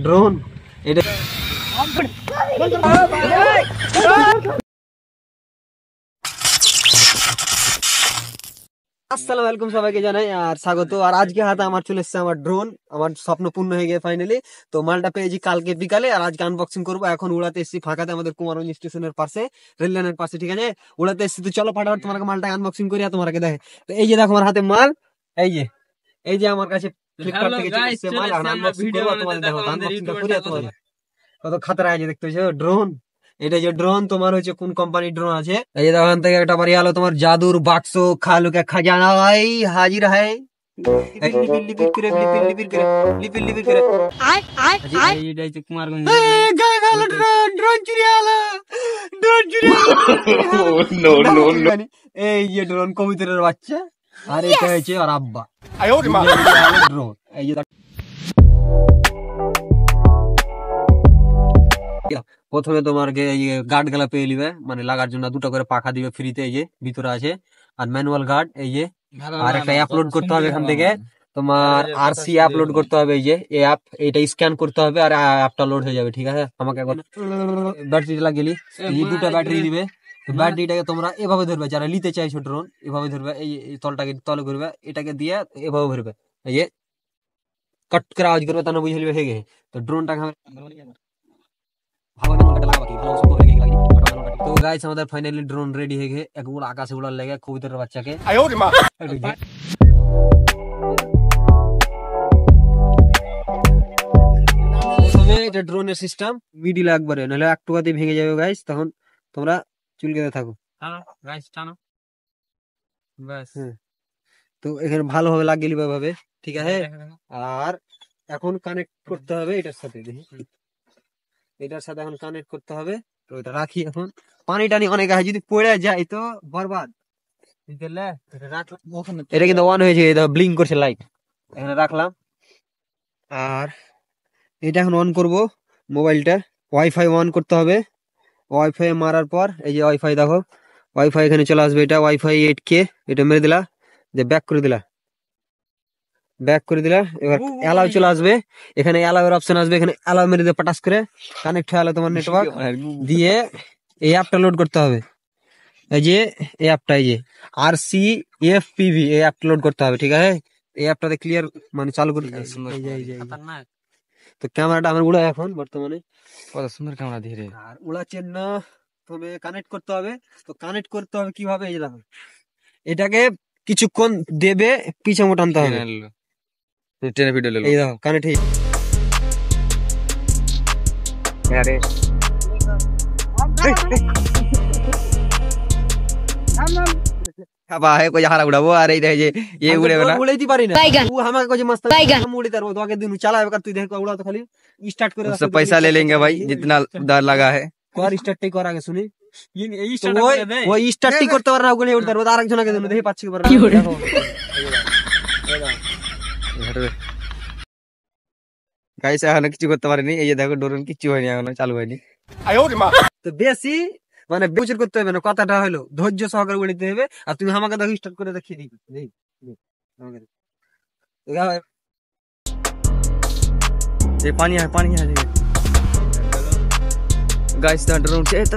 Drone এটা আসসালামু আলাইকুম সবাইকে জানাই আর স্বাগত। আর আজকে হাতে আমার চলে এসেছে আমার ড্রোন, আমার স্বপ্ন পূর্ণ হয়ে গিয়ে ফাইনালি। তো মালটা পেয়েছি কালকে বিকালে আর আজকে আনবক্সিং করবো। এখন উড়াতে এসেছি ফাঁকাতে আমাদের কুমারগঞ্জ স্টেশনের পাশে, রেল লাইনের পাশে, ঠিক আছে? উড়াতে এসেছি, তো চলো ফাটাফাট তোমাকে মালটা আনবক্সিং করি আর তোমাকে দেখে। তো এই যে দেখো আমার হাতে মাল, এই যে আমার কাছে ফ্লিপকার্ট থেকে চলে এসেছে মাল। এখন আনবক্সিং করবো, তোমাদের দেখো আনবক্সিংটা করি আর তোমাদের কত খাতরা আছে দেখতে পাচ্ছ ড্রোন। এটা যে ড্রোন তোমার হচ্ছে কোন কোম্পানির ড্রোন আছে, এই যে ওখান থেকে একটা বাড়ি আলো তোমার জাদুর বাক্স খালু কে খাজানা ভাই হাজির है। লিপির লিপির করে লিপির লিপির করে লিপির লিপির করে এইটাই তো কুমারগঞ্জ গায়ে গেল ড্রোন, ড্রোন চুরি হলো, ড্রোন চুরি নো নো নো। এই যে ড্রোন কবুতরের বাচ্চা আর এটা হচ্ছে আর আব্বা ড্রোন। এই যে প্রথমে তোমাকে গার্ড গুলা পেয়ে নিবে, মানে লাগার জন্য দুটো করে পাখা দিবে ফ্রিতে, এই যে ভিতরে আছে। আর ম্যানুয়াল গার্ড এই যে, আর একটা আপলোড করতে হবে এখান থেকে তোমার আরসি আপলোড করতে হবে, এই যে অ্যাপ এটা স্ক্যান করতে হবে আর অ্যাপটা লোড হয়ে যাবে, ঠিক আছে? আমাকে এখন ব্যাটারি লাগিয়ে এই দুটো ব্যাটারি দিবে। ব্যাটারিটাকে তোমরা এভাবে ধরবে, যারা নিতে চাইছো ড্রোন এভাবে ধরবে, এই তলটাকে তলে করবে, এটাকে দিয়ে এভাবে ধরবে, এই যে কট করে আওয়াজ করবে, তাহলে বুঝে নিবে হয়ে গেছে। তো ড্রোনটাকে তো গাইস আমাদের ফাইনালি ড্রোন রেডি হয়ে গেছে, এক উড়া আকাশে উড়ার লেগে কবুতরের বাচ্চাকে। প্রথমে এটা ড্রোনের সিস্টেম মিডিল একবারে, নাহলে এক টুকাতেই ভেঙে যাবে গাইস, তখন তোমরা চুলকেতে থাকো। তো এখানে ভালোভাবে লাগিয়ে নিবে ভাবে, ঠিক আছে? আর এখন কানেক্ট করতে হবে এটার সাথে, দেখি এটার সাথে এখন কানেক্ট করতে হবে। তো এটা রাখি, এখন পানি টানি অনেক আছে, যদি পড়ে যায় তো বরবাদ। এটা কিন্তু অন হয়েছে, এটা ব্লিঙ্ক করছে লাইট, এখানে রাখলাম। আর এটা এখন অন করব মোবাইলটা, ওয়াইফাই অন করতে হবে। ওয়াইফাই মারার পর এই যে ওয়াইফাই দেখো, ওয়াইফাই এখানে চলে আসবে, এটা ওয়াইফাই 8K। এটা মেরে দিলা, যে ব্যাক করে দিলা, ব্যাক করে দিলা। এবার অ্যালাউ চলে আসবে, এখানে অ্যালাউ এর অপশন আসবে, এখানে অ্যালাউ মেরে দিয়ে পটাস করে কানেক্ট হয়ে গেল তোমার নেটওয়ার্ক দিয়ে। এই অ্যাপটা লোড করতে হবে, এই যে এই অ্যাপটা, এই যে RCFPV এই অ্যাপটা লোড করতে হবে, ঠিক আছে? এই অ্যাপটাতে ক্লিয়ার মানে চালু করে। তো ক্যামেরাটা আমার উড়া এখন বর্তমানে কত সুন্দর ক্যামেরা ধীরে আর উড়াচ্ছেন না, তবে কানেক্ট করতে হবে। তো কানেক্ট করতে হবে কিভাবে, এই যে দেখো এটাকে কিছুক্ষণ দেবে পিছে মোটানতে হবে, ট্রেনে ভিডিও এই দেখো কানেক্ট হয়ে है कोई हारा उड़ाबो আর এই দেখে যে এই উড়ে না উড়াইতে পারি না। ও আমাকে কইছে মস্ত हम उड़ी तार तो आगे दिन चलावे कर, तू देख उड़ा तो खाली स्टार्ट करे, उससे पैसा ले लेंगे भाई जितना डर लगा है। कर स्टार्ट टे कर आगे सुनी ये स्टार्ट করে দে, ওই স্টার্ট টি করতে পারে না, ওগুলো উড়তে পারবে। আরেকজনকে দেন, দেখি পাচ্ছি কি পারে দেখো। গাইস এখনো কিছু করতে পারেনি, এই যে দেখো ড্রোন কিছু হয়নি, এখনো চালু হয়নি। তো বেশি মানে বুঝর করতে হবে না, কথাটা হলো ধৈর্য সহকারে উড়িতে হবে। আর তুমি আমাকে দেখো স্টার্ট করে দেখিয়ে দিবি, দেখি ये पानी है गाइस दा ड्रोन से ता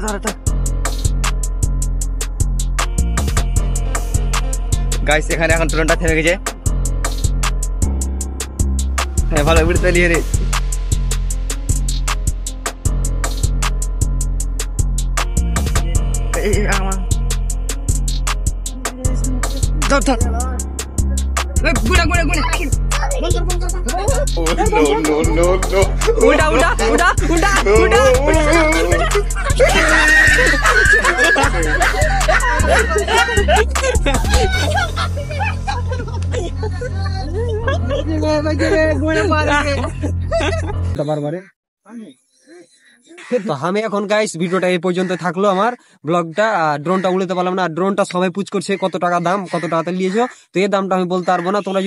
গাইস এখানে এখন ড্রোনটা থেমে গেছে। হ্যাঁ ভালো উড়তে লিয়ে রে। এই আমার ধর ধর গুড়া গুড়া গুড়া। Oh no no no no! उड़ा उड़ा उड़ा उड़ा उड़ा তো আমি এখন গাইস ভিডিওটা এই পর্যন্ত থাকলো, আমার ব্লগটা। ড্রোনটা উড়াতে পারলাম না, ড্রোনটা সবাই পুজ করছে কত টাকা দাম, কত টাকাতে নিয়েছো। তো এই দামটা আমি বলতে পারবো না, তোমরা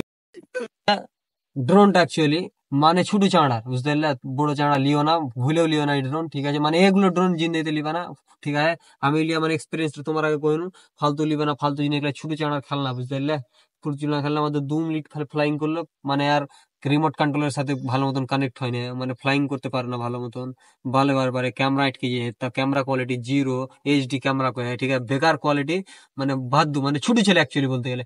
ড্রোনটা অ্যাকচুয়ালি মানে ছোট চাঁড়া, বুঝতে পারলে? বড় চাঁড়া লিও না, ভুলেও লিও না এই ড্রোন, ঠিক আছে? মানে এগুলো ড্রোন জিন্দেতে লিবা না, ঠিক আছে? আমি লিয়া মানে এক্সপিরিয়েন্স তোমার আগে কইনু, ফালতু লিবা না, ফালতু জিনিস, এগুলো ছোট চাঁড়ার খেলনা, বুঝতে পারলে? ছোট চাঁড়া খেলনা আমাদের 2 মিনিট খালি ফ্লাইং করলো, মানে আর রিমোট কন্ট্রোলের সাথে ভালো মতন কানেক্ট হয় না, মানে ফ্লাইং করতে পারে না ভালো মতন। বারে ক্যামেরা আটকে যায়, তা camera quality zero, HD camera ঠিক আছে, বেকার কোয়ালিটি, মানে বাদ্দু, মানে ছুটি ছেলে অ্যাকচুয়ালি বলতে গেলে।